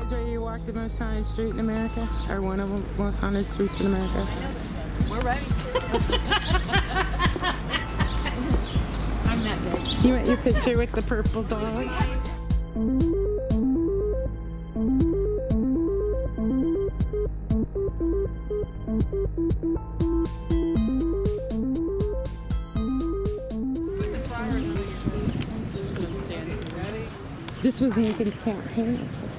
guys ready to walk the most haunted street in America? Or one of the most haunted streets in America? We're ready. I'm not good. You want your picture with the purple dog? Just gonna stand here. Ready? This was Lincoln's campaign office.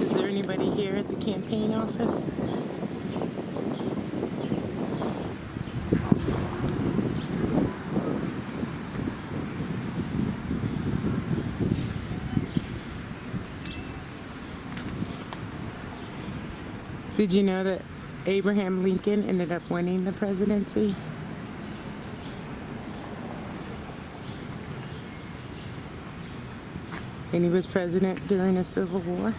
Is there anybody here at the campaign office? Did you know that Abraham Lincoln ended up winning the presidency? And he was president during a civil war.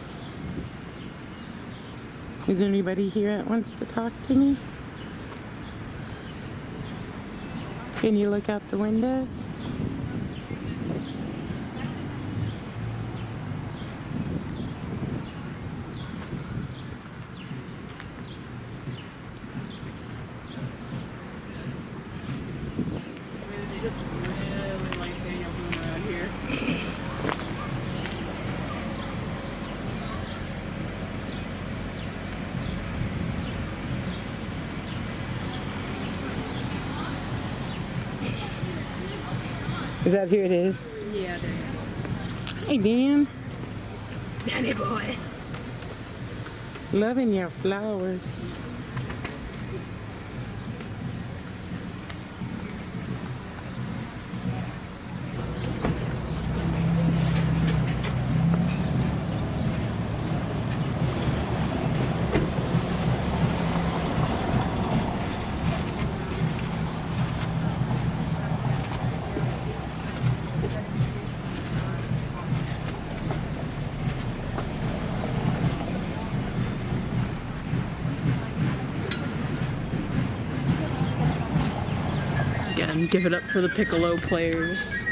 Is there anybody here that wants to talk to me? Can you look out the windows? They just really like Daniel Boone around here. Is that who it is? Yeah, Hey, Dan. Danny boy. Loving your flowers. Again, give it up for the piccolo players.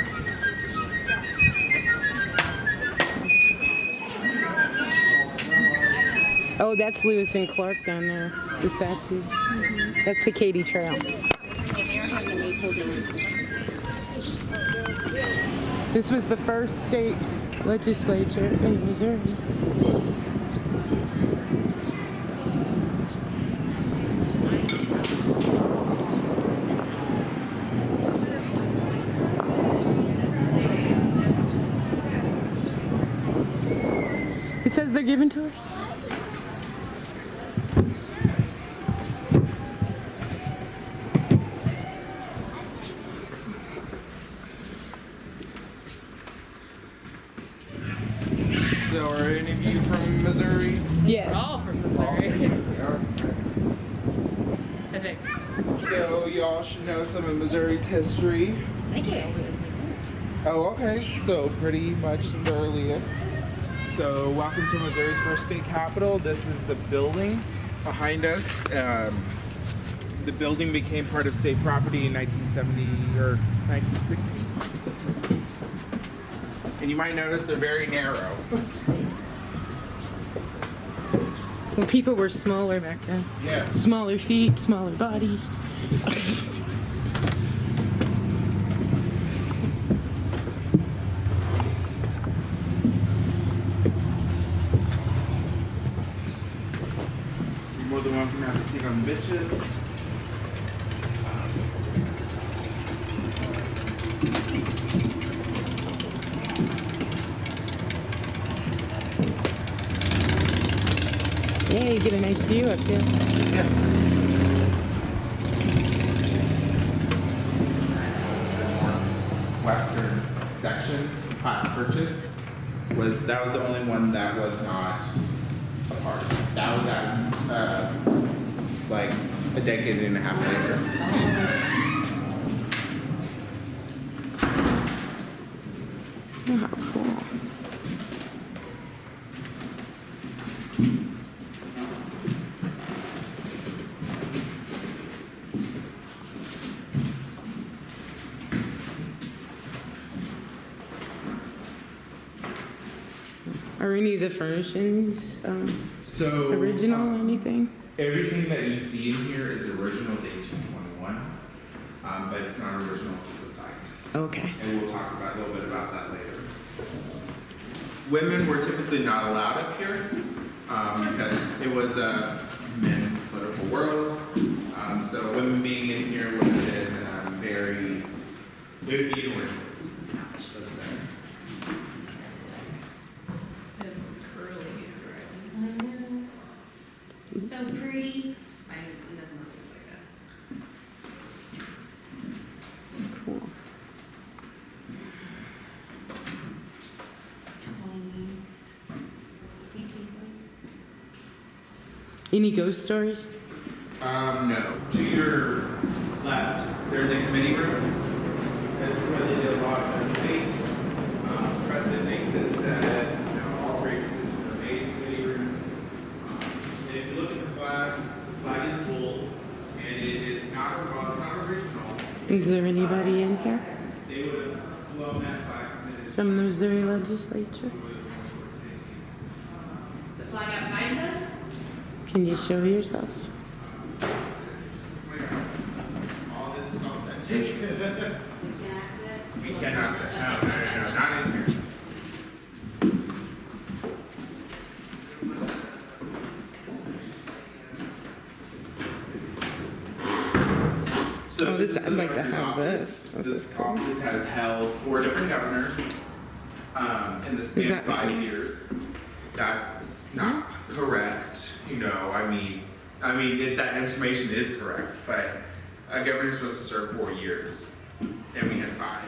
Oh, that's Lewis and Clark down there, the statue. That's the Katy Trail. This was the first state legislature in Missouri. It says they're giving tours. So are any of you from Missouri? Yes. We're all from Missouri. I think. So y'all should know some of Missouri's history. Thank you. Oh, okay. So pretty much the earliest. So welcome to Missouri's first state capitol. This is the building behind us. The building became part of state property in 1970 or 1960. And you might notice they're very narrow. Well, people were smaller back then. Yeah. Smaller feet, smaller bodies. You're more than welcome to have a seat on the benches. Yeah, you get a nice view up here. Yeah. Western section, Potts Purchase, was the only one that was not a part. That was at like a decade and a half later. Oh, how cool. Are any of the furnishings So original or anything? everything that you see in here is original to 1821, but it's not original to the site. Okay. And we'll talk about a little bit about that later. Women were typically not allowed up here because it was a men's political world. So women being in here would have been very, it would be an original. Let's say. It's curly handwriting. So pretty. It doesn't look like that. Cool. 18. Any ghost stories? No. To your left, there's a committee room. This is where they did a lot of their debates. President Nixon said, all great decisions are made in committee rooms. And if you look at the flag is gold, and it is not original. Is there anybody in here They would have flown that flag and said from the Missouri legislature? The flag outside does? Can you show yourself? all this is authentic. Yeah, that's it. We cannot say, no, not in here. So Oh, this- is the I'd like to governor's have office. this. This is cool. office has held 4 different governors in the span that- of 5 years. That's not correct. That information is correct, but a governor's supposed to serve 4 years, and we had 5.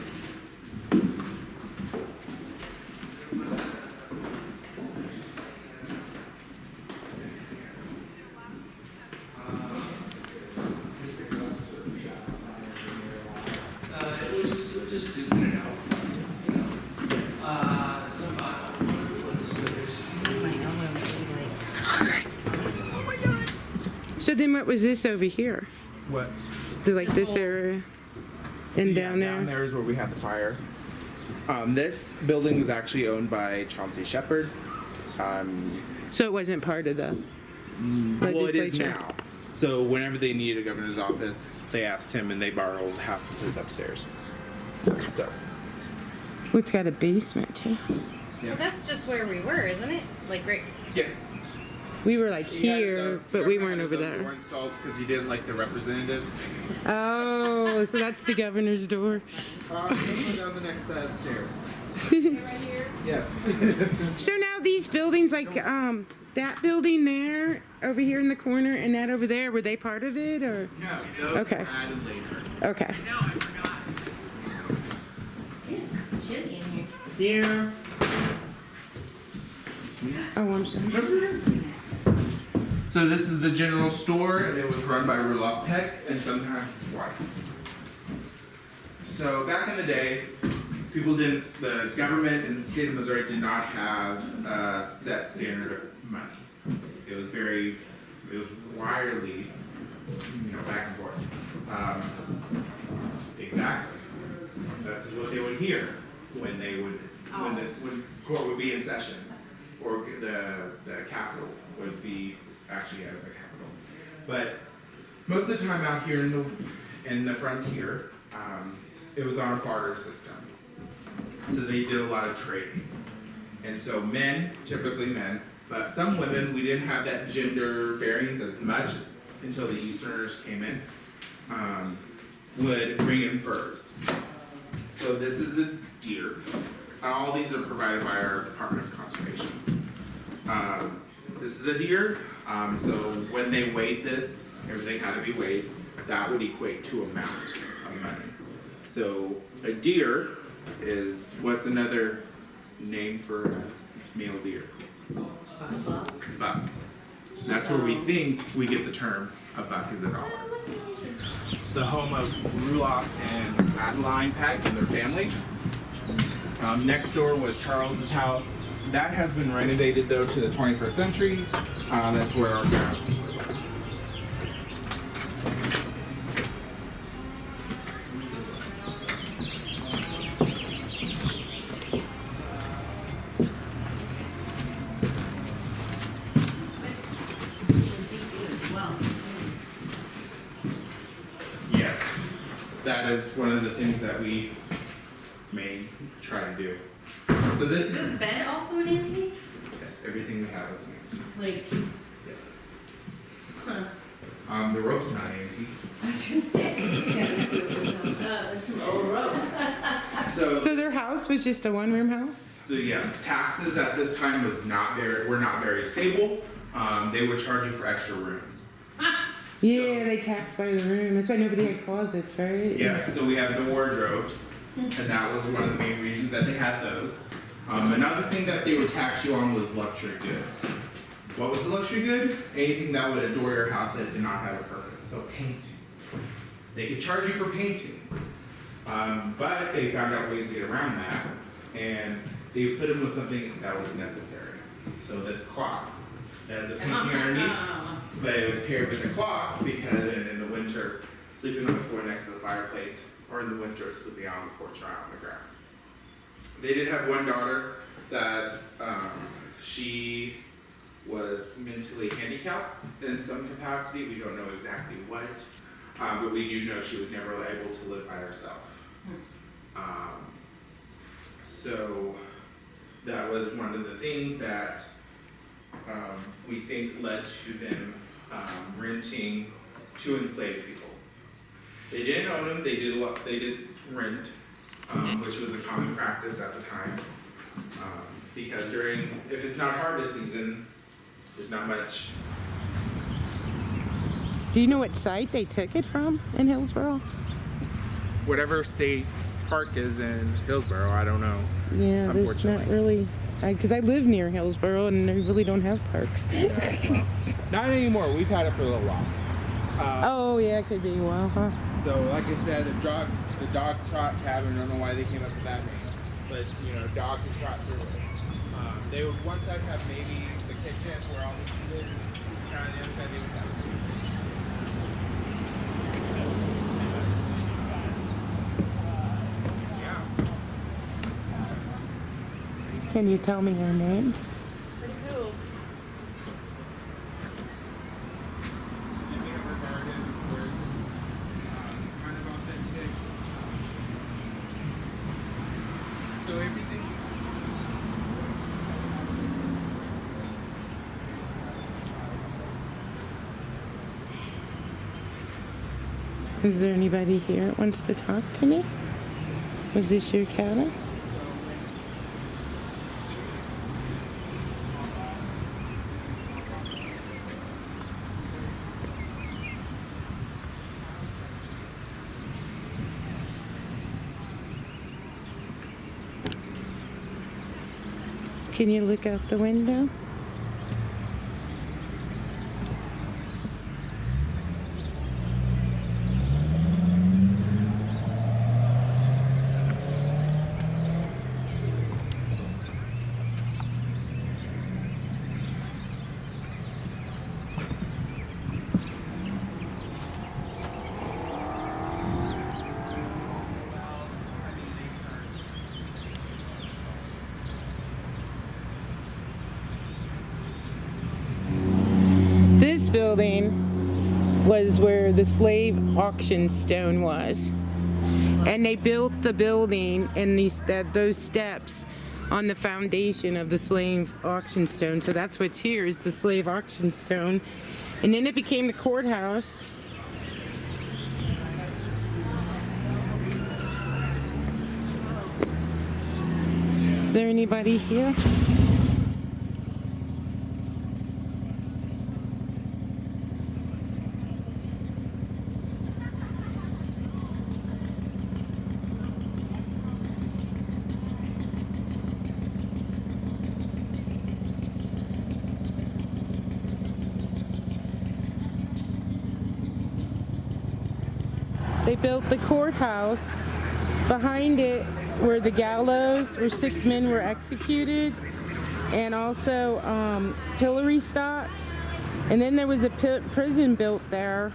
It was just doing it out. Some So then what was this over here? What? Like this area and down there? Down there is where we had the fire. This building is actually owned by Chauncey Shepherd. So it wasn't part of the Well, it is legislature? now. So whenever they needed a governor's office, they asked him, and they borrowed half of his upstairs. So. Well, it's got a basement too. Well, that's just where we were, isn't it? Like right. Yes. We were like He had his here, own- but we governor weren't had over his own door there. installed because he didn't like the representatives. Oh, so that's the governor's door. Go down the next stairs. Yes. So now these buildings, like that building there, over here in the corner, and that over there, were they part of it, or? No, those Okay. were added later. Okay. It's chilly in here. Yeah. Oh, I'm sorry. So this is the general store, and it was run by Rudolph Peck and sometimes his wife. So back in the day, the government in the state of Missouri did not have a set standard of money. It was widely, back and forth. Exactly. This is what they would hear when the court would be in session, or the Capitol would be actually as a capital. But most of the time out here in the frontier, it was on a barter system. So they did a lot of trading. And so typically men, but some women, we didn't have that gender variance as much until the Easterners came in, would bring in furs. So this is a deer. All these are provided by our Department of Conservation. This is a deer. So when they weighed this, everything had to be weighed. That would equate to amount of money. So a deer is, what's another name for a male deer? Buck. That's where we think we get the term a buck is a dollar. The home of Rudolph and Adeline Peck and their family. Next door was Charles's house. That has been renovated though to the 21st century. That's where our groundskeeper lives. Yes, that is one of the things that we may try to do. So this Is is, this bed also an antique? yes, everything we have is new. Like, Yes. huh. The rope's not antique. I was just there's some old rope. So their house was just a one-room house? So yes, taxes at this time were not very stable. They would charge you for extra rooms. Yeah, they tax by the room. That's why nobody had closets, right? Yes, so we have the wardrobes, and that was one of the main reasons that they had those. Another thing that they would tax you on was luxury goods. What was the luxury good? Anything that would adorn your house that did not have a purpose. So paintings. They could charge you for paintings. But they found out ways to get around that, and they put them with something that was necessary. So this clock has a painting underneath, but it was paired with a clock because in the winter, sleeping on the floor next to the fireplace, or in the winter, sleeping out on the porch or out on the grass. They did have one daughter that she was mentally handicapped in some capacity. We don't know exactly what, but we do know she was never able to live by herself. So that was one of the things that we think led to them renting to enslaved people. They didn't own them. They did rent, which was a common practice at the time. Because if it's not harvest season, there's not much. Do you know what site they took it from in Hillsborough? Whatever state park is in Hillsborough, I don't know. Yeah, there's Unfortunately. not really, because I live near Hillsborough and they really don't have parks. Not anymore. We've had it for a little while. Oh, yeah, it could be. Well, huh? So, like I said, the dog trot cabin. I don't know why they came up with that name, but dog can trot through it. They would one side have maybe the kitchen where all the food is, and on the other side they would have. Yeah. Can you tell me your name? Pretty cool. Kind of authentic. So everything. Is there anybody here that wants to talk to me? Was this your cabin? Can you look out the window? This building was where the slave auction stone was. And they built the building and those steps on the foundation of the slave auction stone. So that's what's here is the slave auction stone. And then it became the courthouse. Is there anybody here? They built the courthouse. Behind it where the gallows, where 6 men were executed, and also pillory stocks. And then there was a prison built there,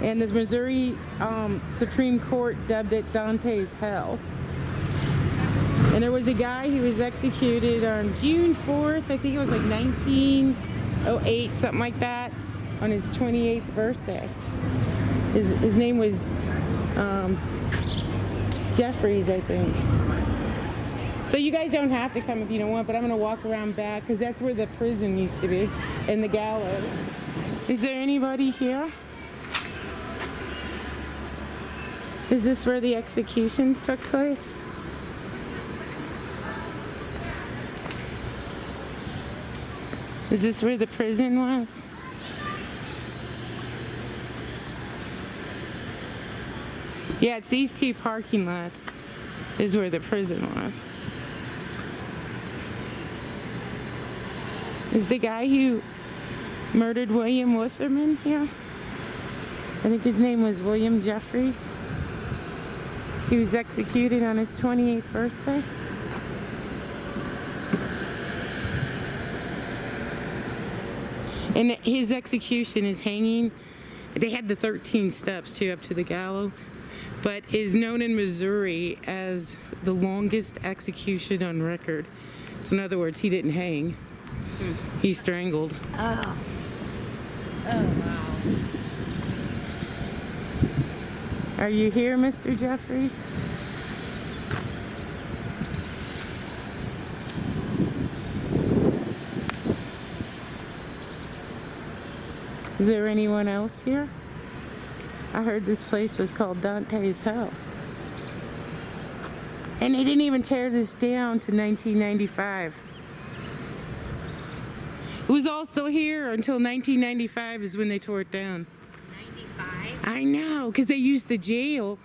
and the Missouri Supreme Court dubbed it Dante's Hell. And there was a guy who was executed on June 4th, I think it was like 1908, something like that, on his 28th birthday. His name was Jeffries, I think. So you guys don't have to come if you don't want, but I'm going to walk around back because that's where the prison used to be, and the gallows. Is there anybody here? Is this where the executions took place? Is this where the prison was? Yeah, it's these 2 parking lots is where the prison was. Is the guy who murdered William Wasserman here? I think his name was William Jeffries. He was executed on his 28th birthday. And his execution is hanging. They had the 13 steps too up to the gallows, but is known in Missouri as the longest execution on record. So in other words, he didn't hang. He strangled. Oh. Oh, wow. Are you here, Mr. Jeffries? Is there anyone else here? I heard this place was called Dante's Hell. And they didn't even tear this down to 1995. It was all still here until 1995 is when they tore it down. 95? I know, because they used the jail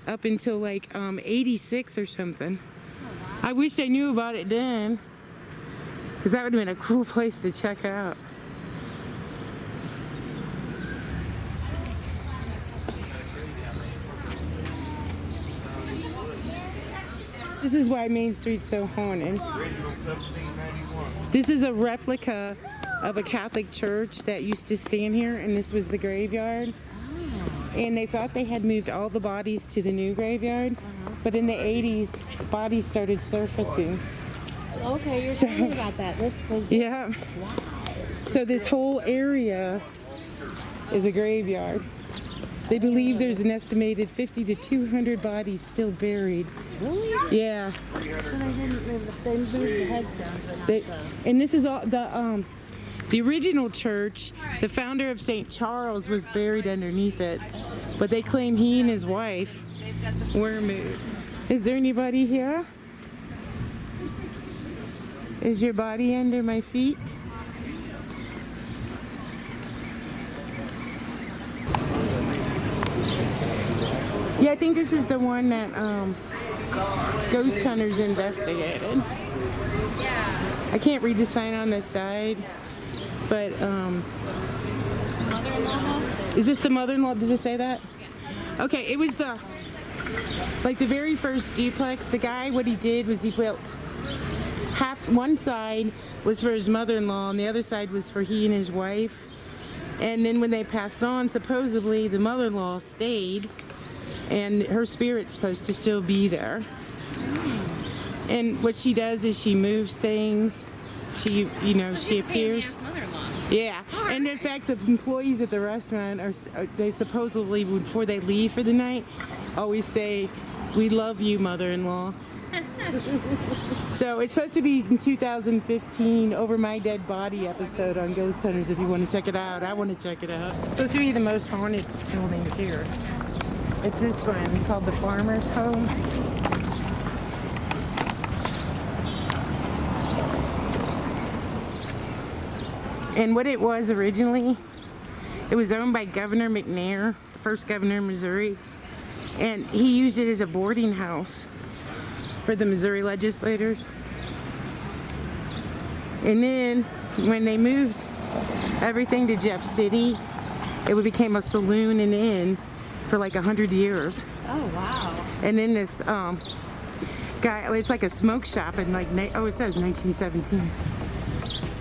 up until like 86 or something. Oh, wow. I wish I knew about it then, because that would have been a cool place to check out. This is why Main Street's so haunted. This is a replica of a Catholic church that used to stand here, and this was the graveyard. And they thought they had moved all the bodies to the new graveyard, but in the 80s, bodies started surfacing. Okay, you're talking about that. This was... Yeah. Wow. So this whole area is a graveyard. They believe there's an estimated 50 to 200 bodies still buried. Really? Yeah. So they didn't move the headstones, but not They, the... and this is all the original church. The founder of St. Charles was buried underneath it, but they claim he and his wife were moved. Is there anybody here? Is your body under my feet? Yeah, I think this is the one that ghost hunters investigated. I can't read the sign on the side, but Mother-in-law house? is this the mother-in-law? Does it say that? Okay, it was the very first duplex. The guy, what he did was he built one side was for his mother-in-law and the other side was for he and his wife. And then when they passed on, supposedly the mother-in-law stayed, and her spirit's supposed to still be there. And what she does is she moves things. She, she appears. Mother-in-law. Yeah, and in fact, the employees at the restaurant they supposedly, before they leave for the night, always say, "We love you, mother-in-law." So it's supposed to be in 2015, Over My Dead Body episode on Ghost Hunters. If you want to check it out, I want to check it out. It's supposed to be the most haunted building here. It's this one called the Farmer's Home. And what it was originally, it was owned by Governor McNair, the first governor of Missouri, and he used it as a boarding house for the Missouri legislators. And then when they moved everything to Jeff City, it became a saloon and inn for like 100 years. Oh, wow. And then this It's like a smoke shop and like, oh, it says 1917.